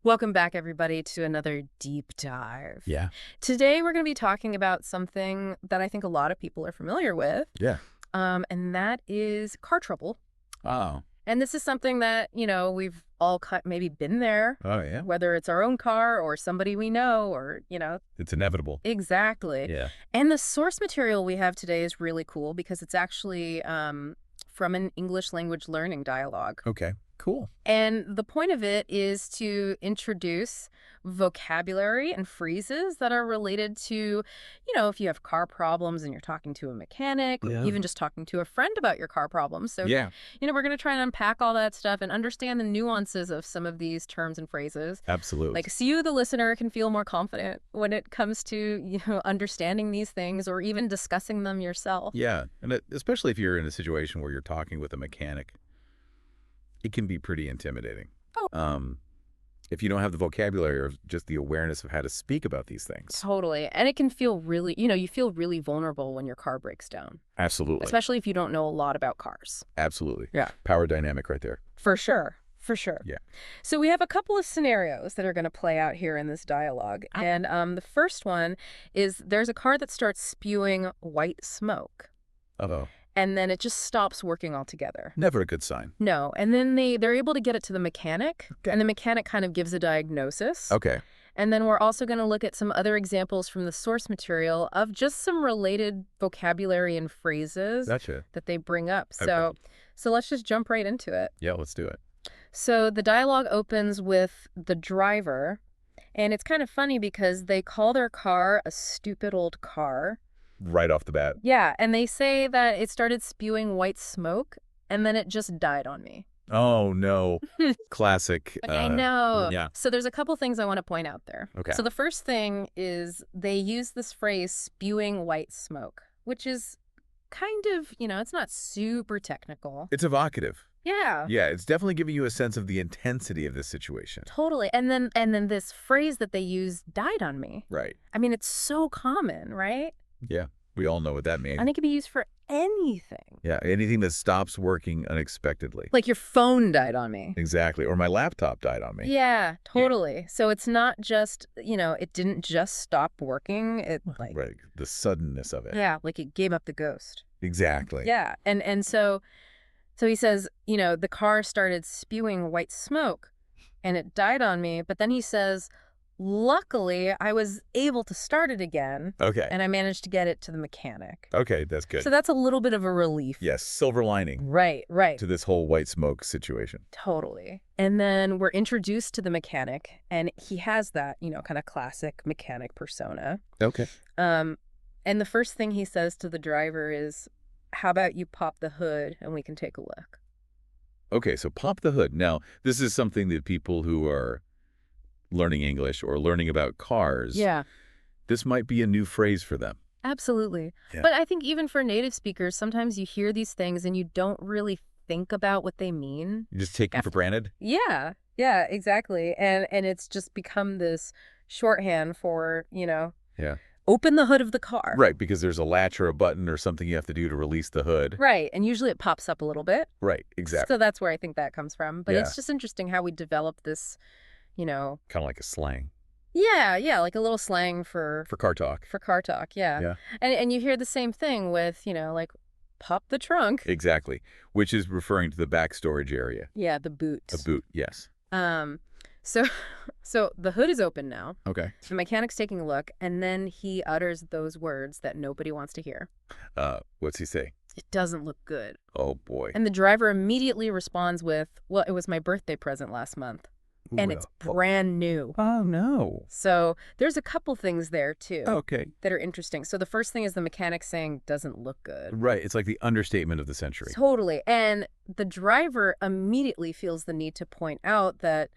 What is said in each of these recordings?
Welcome back, everybody, to another deep dive. Yeah. Today, we're going to be talking about something that I think a lot of people are familiar with, Yeah. and that is car trouble. Oh. And this is something that, we've all maybe been there, Oh, yeah. whether it's our own car or somebody we know or. It's inevitable. Exactly. Yeah. And the source material we have today is really cool because it's actually from an English language learning dialogue. Okay. Cool. And the point of it is to introduce vocabulary and phrases that are related to, if you have car problems and you're talking to a mechanic, or Yeah. even just talking to a friend about your car problems. So, Yeah. we're going to try and unpack all that stuff and understand the nuances of some of these terms and phrases. Absolutely. Like, so you, the listener, can feel more confident when it comes to, understanding these things or even discussing them yourself. Yeah. And especially if you're in a situation where you're talking with a mechanic, it can be pretty intimidating. Oh. If you don't have the vocabulary or just the awareness of how to speak about these things. Totally. And it can feel really, you feel really vulnerable when your car breaks down. Absolutely. Especially if you don't know a lot about cars. Absolutely. Yeah. Power dynamic right there. For sure. For sure. Yeah. So we have a couple of scenarios that are going to play out here in this dialogue. And the first one is there's a car that starts spewing white smoke. Uh-oh. And then it just stops working altogether. Never a good sign. No. And then they're able to get it to the mechanic. Okay. And the mechanic kind of gives a diagnosis. Okay. And then we're also going to look at some other examples from the source material of just some related vocabulary and phrases Gotcha. that they bring up. Okay. So let's just jump right into it. Yeah, let's do it. So the dialogue opens with the driver, and it's kind of funny because they call their car a stupid old car. Right off the bat. Yeah, and they say that it started spewing white smoke, and then it just died on me. Oh, no. Classic. I know. Yeah. So there's a couple things I want to point out there. Okay. So the first thing is they use this phrase spewing white smoke, which is kind of, it's not super technical. It's evocative. Yeah. Yeah, it's definitely giving you a sense of the intensity of this situation. Totally. And then this phrase that they use, died on me. Right. I mean, it's so common, right? Yeah, we all know what that means. And it can be used for anything. Yeah, anything that stops working unexpectedly. Like your phone died on me. Exactly. Or my laptop died on me. Yeah, totally. So it's not just, it didn't just stop working. It like, Right. The suddenness of it. yeah, like it gave up the ghost. Exactly. Yeah. And so he says, the car started spewing white smoke and it died on me. But then he says, luckily, I was able to start it again. Okay. And I managed to get it to the mechanic. Okay, that's good. So that's a little bit of a relief. Yes, silver lining Right. to this whole white smoke situation. Totally. And then we're introduced to the mechanic, and he has that, kind of classic mechanic persona. Okay. And the first thing he says to the driver is, how about you pop the hood and we can take a look? Okay, so pop the hood. Now, this is something that people who are learning English or learning about cars, Yeah. this might be a new phrase for them. Absolutely. Yeah. But I think even for native speakers, sometimes you hear these things and you don't really think about what they mean. You just take them for granted? Yeah. Yeah, exactly. And it's just become this shorthand for, Yeah. open the hood of the car. Right, because there's a latch or a button or something you have to do to release the hood. Right. And usually it pops up a little bit. Right, exactly. So that's where I think that comes from. But Yeah. it's just interesting how we developed this, Kind of like a slang. yeah, like a little slang for For car talk. car talk. Yeah. Yeah. And you hear the same thing with, like pop the trunk. Exactly, which is referring to the back storage area. Yeah, the boot. A boot, yes. So the hood is open now. Okay. The mechanic's taking a look, and then he utters those words that nobody wants to hear. What's he say? It doesn't look good. Oh, boy. And the driver immediately responds with, well, it was my birthday present last month. And it's brand new. Oh, no. So there's a couple things there, too, Okay. that are interesting. So the first thing is the mechanic saying, doesn't look good. Right. It's like the understatement of the century. Totally. And the driver immediately feels the need to point out that,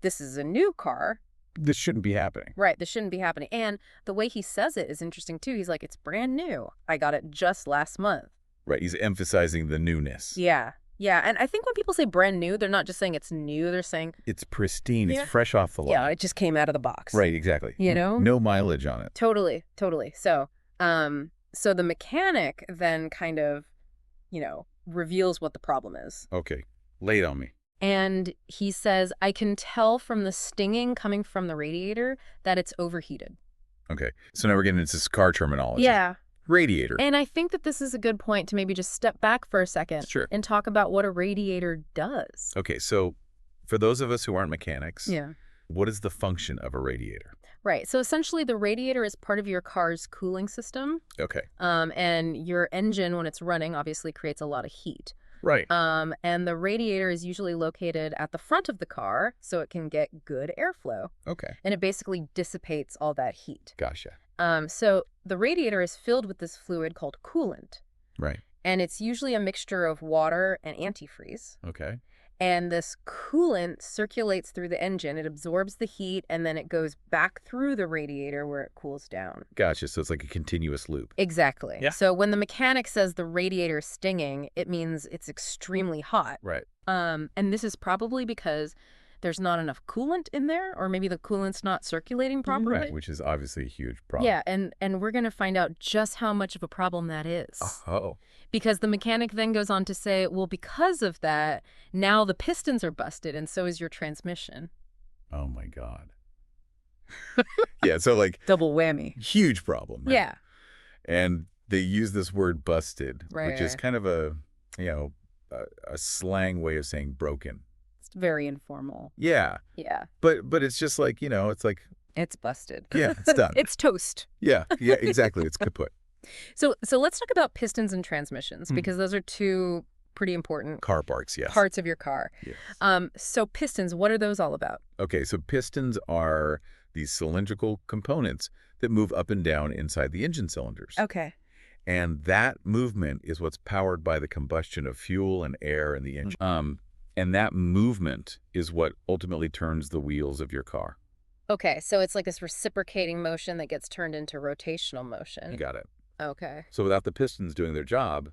this is a new car. This shouldn't be happening. Right. This shouldn't be happening. And the way he says it is interesting, too. He's like, it's brand new. I got it just last month. Right. He's emphasizing the newness. Yeah. Yeah. And I think when people say brand new, they're not just saying it's new. They're saying, It's pristine. Yeah. It's fresh off the line. yeah, it just came out of the box. Right. Exactly. No mileage on it. Totally. Totally. So the mechanic then kind of, reveals what the problem is. Okay. Lay it on me. And he says, I can tell from the stinging coming from the radiator that it's overheated. Okay. So now we're getting into this car terminology. Yeah. Radiator. And I think that this is a good point to maybe just step back for a second Sure. and talk about what a radiator does. Okay, so for those of us who aren't mechanics, Yeah. what is the function of a radiator? Right. So essentially the radiator is part of your car's cooling system. Okay. And your engine, when it's running, obviously creates a lot of heat. Right. And the radiator is usually located at the front of the car so it can get good airflow. Okay. And it basically dissipates all that heat. Gotcha. So the radiator is filled with this fluid called coolant. Right. And it's usually a mixture of water and antifreeze. Okay. And this coolant circulates through the engine. It absorbs the heat, and then it goes back through the radiator where it cools down. Gotcha. So it's like a continuous loop. Exactly. Yeah. So when the mechanic says the radiator is stinging, it means it's extremely hot. Right. And this is probably because there's not enough coolant in there, or maybe the coolant's not circulating properly. Right, which is obviously a huge problem. Yeah, and we're going to find out just how much of a problem that is. Oh. Because the mechanic then goes on to say, well, because of that, now the pistons are busted, and so is your transmission. Oh, my God. Yeah, so like... Double whammy. Huge problem. Right? Yeah. And they use this word busted, Right. which is kind of a slang way of saying broken. It's very informal. Yeah. Yeah. But it's just like, it's like... It's busted. Yeah, it's done. It's toast. Yeah, exactly. It's kaput. So let's talk about pistons and transmissions, because those are two pretty important Car parts, yes. parts of your car. Yes. So pistons, what are those all about? Okay, so pistons are these cylindrical components that move up and down inside the engine cylinders. Okay. And that movement is what's powered by the combustion of fuel and air in the engine. And that movement is what ultimately turns the wheels of your car. Okay, so it's like this reciprocating motion that gets turned into rotational motion. You got it. Okay. So without the pistons doing their job,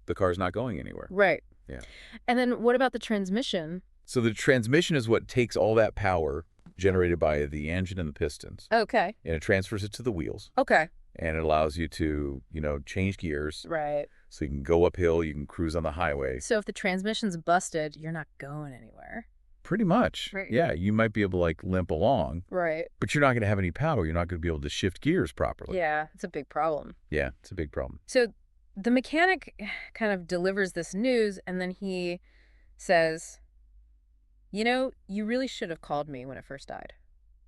the car's not going anywhere. Right. Yeah. And then what about the transmission? So the transmission is what takes all that power generated by the engine and the pistons, Okay. and it transfers it to the wheels, Okay. and it allows you to, change gears. Right. So you can go uphill, you can cruise on the highway. So if the transmission's busted, you're not going anywhere. Pretty much. Right. Yeah, you might be able to limp along, Right. but you're not going to have any power. You're not going to be able to shift gears properly. Yeah, it's a big problem. Yeah, it's a big problem. So the mechanic kind of delivers this news, and then he says, you really should have called me when it first died.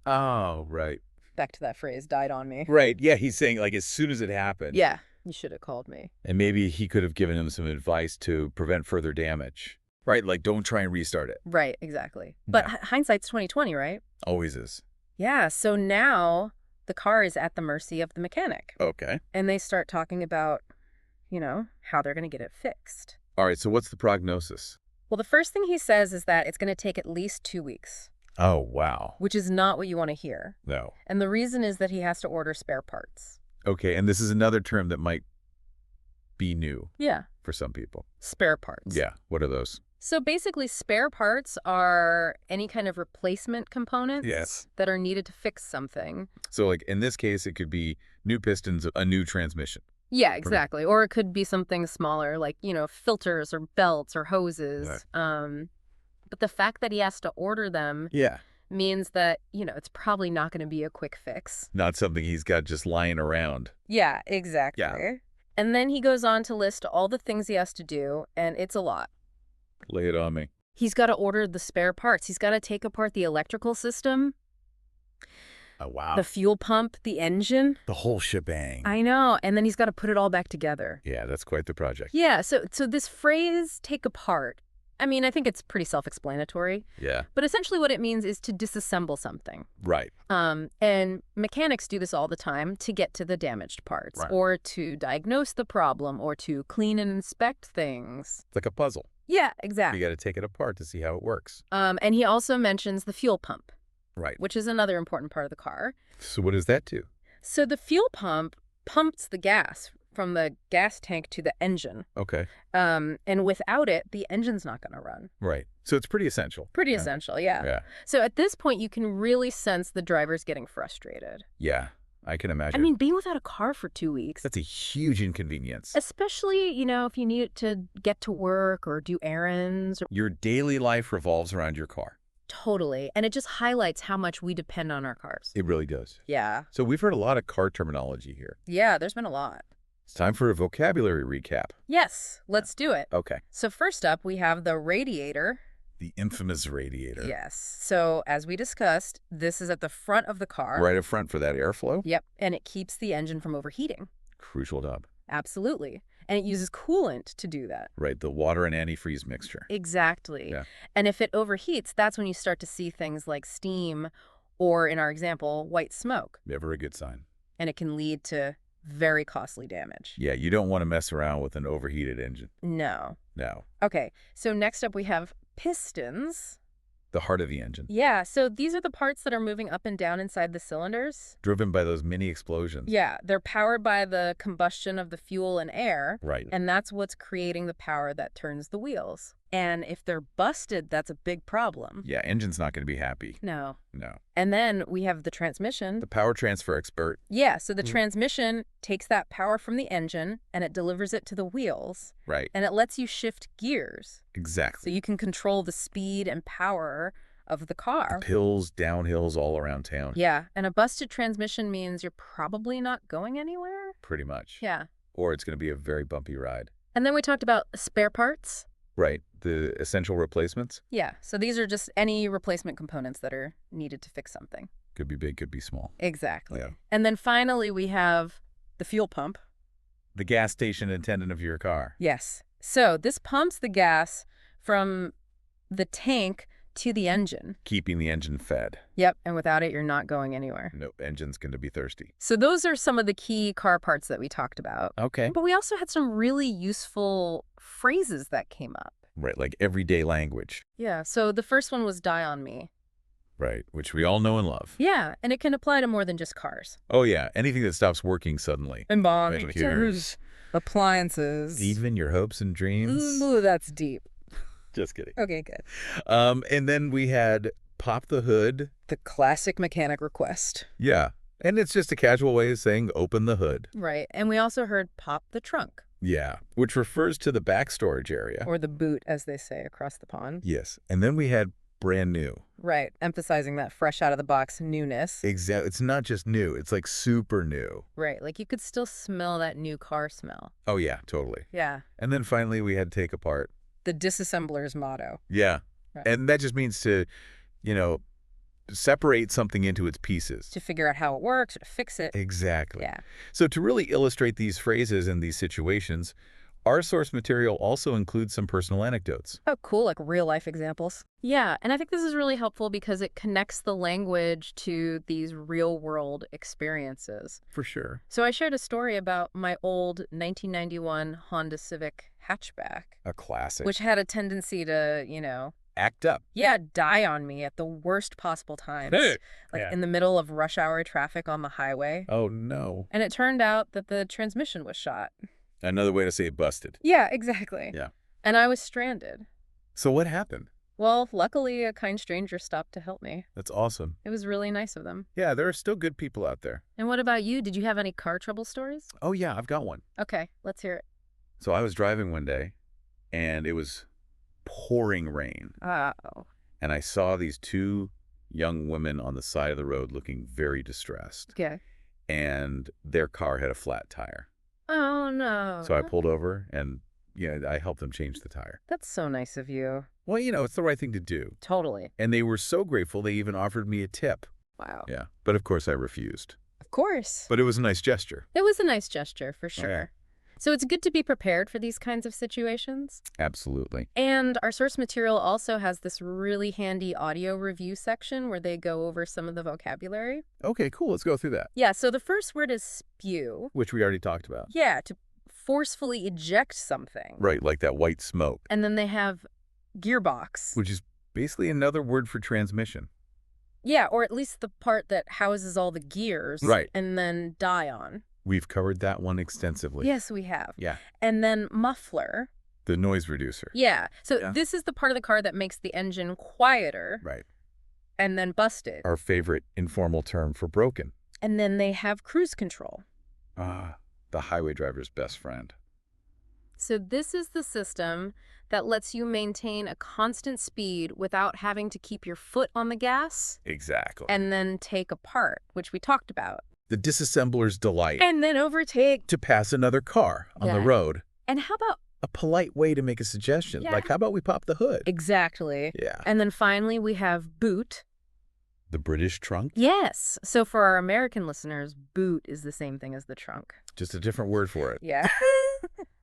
Oh, right. Back to that phrase, died on me. Right. Yeah, he's saying as soon as it happened. Yeah, you should have called me. And maybe he could have given him some advice to prevent further damage. Right? Like, don't try and restart it. Right, exactly. But Yeah. Hindsight's 20/20, right? Always is. Yeah, so now the car is at the mercy of the mechanic. Okay. And they start talking about, how they're going to get it fixed. All right, so what's the prognosis? Well, the first thing he says is that it's going to take at least 2 weeks, Oh, wow. which is not what you want to hear. No. And the reason is that he has to order spare parts. Okay, and this is another term that might be new Yeah, for some people. spare parts. Yeah, what are those? So basically, spare parts are any kind of replacement components Yes. that are needed to fix something. So, in this case, it could be new pistons, a new transmission. Yeah, exactly. Or it could be something smaller, like, filters or belts or hoses. Right. But the fact that he has to order them Yeah. means that, it's probably not going to be a quick fix. Not something he's got just lying around. Yeah, exactly. Yeah. And then he goes on to list all the things he has to do, and it's a lot. Lay it on me. He's got to order the spare parts. He's got to take apart the electrical system, Oh, wow. the fuel pump, the engine. The whole shebang. I know. And then he's got to put it all back together. Yeah, that's quite the project. Yeah. So this phrase, take apart, I think it's pretty self-explanatory. Yeah. But essentially what it means is to disassemble something. Right. And mechanics do this all the time to get to the damaged parts, Right. or to diagnose the problem, or to clean and inspect things. It's like a puzzle. Yeah, You exactly. got to take it apart to see how it works. And he also mentions the fuel pump, Right. which is another important part of the car. So what does that do? So the fuel pump pumps the gas from the gas tank to the engine. Okay. And without it, the engine's not going to run. Right. So it's pretty essential. Pretty Yeah. essential, yeah. Yeah. So at this point, you can really sense the driver's getting frustrated. Yeah. I can I imagine. mean, being without a car for 2 weeks, That's a huge inconvenience. especially, if you need it to get to work or do errands. Your daily life revolves around your car. Totally. And it just highlights how much we depend on our cars. It really does. Yeah. So we've heard a lot of car terminology here. Yeah, there's been a lot. It's time for a vocabulary recap. Yes, let's do it. Okay. So first up, we have the radiator. The infamous radiator. Yes. So as we discussed, this is at the front of the car. Right up front for that airflow. Yep. And it keeps the engine from overheating. Crucial job. Absolutely. And it uses coolant to do that. Right, the water and antifreeze mixture. Exactly. Yeah. And if it overheats, that's when you start to see things like steam or, in our example, white smoke. Never a good sign. And it can lead to very costly damage. Yeah, you don't want to mess around with an overheated engine. No. No. Okay. So next up we have pistons. The heart of the engine. Yeah. So these are the parts that are moving up and down inside the cylinders. Driven by those mini explosions. Yeah. They're powered by the combustion of the fuel and air. Right. And that's what's creating the power that turns the wheels. And if they're busted, that's a big problem. Yeah, engine's not going to be happy. No. No. And then we have the transmission. The power transfer expert. Yeah, so the transmission takes that power from the engine and it delivers it to the wheels. Right. And it lets you shift gears. So Exactly. you can control the speed and power of the car. Hills, downhills all around town. Yeah, and a busted transmission means you're probably not going anywhere. Pretty much. Yeah. Or it's going to be a very bumpy ride. And then we talked about spare parts. Right. The essential replacements. Yeah, so these are just any replacement components that are needed to fix something. Could be big, could be small. Exactly. Yeah. And then finally we have the fuel pump. The gas station attendant of your car. Yes. So this pumps the gas from the tank to the engine. Keeping the engine fed. Yep, and without it, you're not going anywhere. No, engine's going to be thirsty. So those are some of the key car parts that we talked about. Okay. But we also had some really useful phrases that came up. Right, like everyday language. Yeah, so the first one was die on me. Right, which we all know and love. Yeah, and it can apply to more than just cars. Oh, yeah, anything that stops working suddenly. Monitors, appliances. Even your hopes and dreams. Ooh, that's deep. Just kidding. Okay, good. And then we had pop the hood. The classic mechanic request. Yeah, and it's just a casual way of saying open the hood. Right, and we also heard pop the trunk. Yeah, which refers to the back storage area. Or the boot, as they say across the pond. Yes, and then we had brand new. Right, emphasizing that fresh out of the box newness. Exactly. It's not just new. It's like super new. Right, like you could still smell that new car smell. Oh, yeah, totally. Yeah, And then finally we had take apart. the disassembler's motto. Yeah. Right. And that just means to, separate something into its pieces. To figure out how it works or to fix it. Exactly. Yeah. So to really illustrate these phrases and these situations, our source material also includes some personal anecdotes. Oh, cool, like real life examples. Yeah, and I think this is really helpful because it connects the language to these real world experiences. For sure. So I shared a story about my old 1991 Honda Civic hatchback, A classic. which had a tendency to, Act up. die on me at the worst possible times. Like Yeah. in the middle of rush hour traffic on the highway. Oh, no. And it turned out that the transmission was shot. Another way to say it busted. Yeah, exactly. Yeah. And I was stranded. So what happened? Well, luckily, a kind stranger stopped to help me. That's awesome. It was really nice of them. Yeah, there are still good people out there. And what about you? Did you have any car trouble stories? Oh, yeah, I've got one. Okay, let's hear it. So I was driving one day, and it was pouring rain. Oh. And I saw these two young women on the side of the road looking very distressed. Okay. And their car had a flat tire. Oh, no. So I pulled over and, I helped them change the tire. That's so nice of you. Well, it's the right thing to do. Totally. And they were so grateful, they even offered me a tip. Wow. Yeah. But of course I refused. Of course. But it was a nice gesture. It was a nice gesture, for sure. Yeah. So it's good to be prepared for these kinds of situations. Absolutely. And our source material also has this really handy audio review section where they go over some of the vocabulary. Okay, cool. Let's go through that. Yeah, so the first word is spew. Which we already talked about. Yeah, to forcefully eject something. Right, like that white smoke. And then they have gearbox. Which is basically another word for transmission. Yeah, or at least the part that houses all the gears. Right. And then die on. We've covered that one extensively. Yes, we have. Yeah. And then muffler. The noise reducer. Yeah. So Yeah. this is the part of the car that makes the engine quieter. Right. And then busted. Our favorite informal term for broken. And then they have cruise control. Ah, the highway driver's best friend. So this is the system that lets you maintain a constant speed without having to keep your foot on the gas Exactly. and then take apart, which we talked about. The disassembler's delight. And then overtake. To pass another car on the Yeah. road. And how about... A polite way to make a suggestion. Yeah. Like, how about we pop the hood? Exactly. Yeah. And then finally we have boot. The British trunk? Yes. So for our American listeners, boot is the same thing as the trunk. Just a different word for it. Yeah.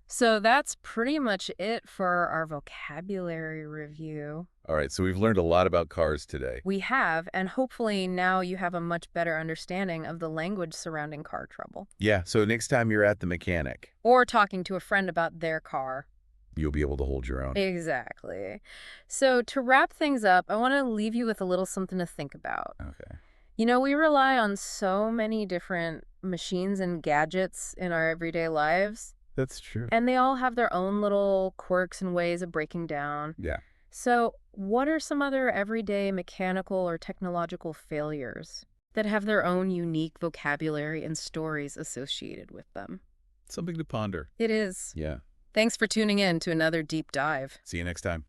So that's pretty much it for our vocabulary review. All right, so we've learned a lot about cars today. We have, and hopefully now you have a much better understanding of the language surrounding car trouble. Yeah, so next time you're at the mechanic, Or talking to a friend about their car. you'll be able to hold your own. Exactly. So to wrap things up, I want to leave you with a little something to think about. Okay. You know, we rely on so many different machines and gadgets in our everyday lives, That's true. and they all have their own little quirks and ways of breaking down. Yeah. So what are some other everyday mechanical or technological failures that have their own unique vocabulary and stories associated with them? Something to ponder. It is. Yeah. Thanks for tuning in to another deep dive. See you next time.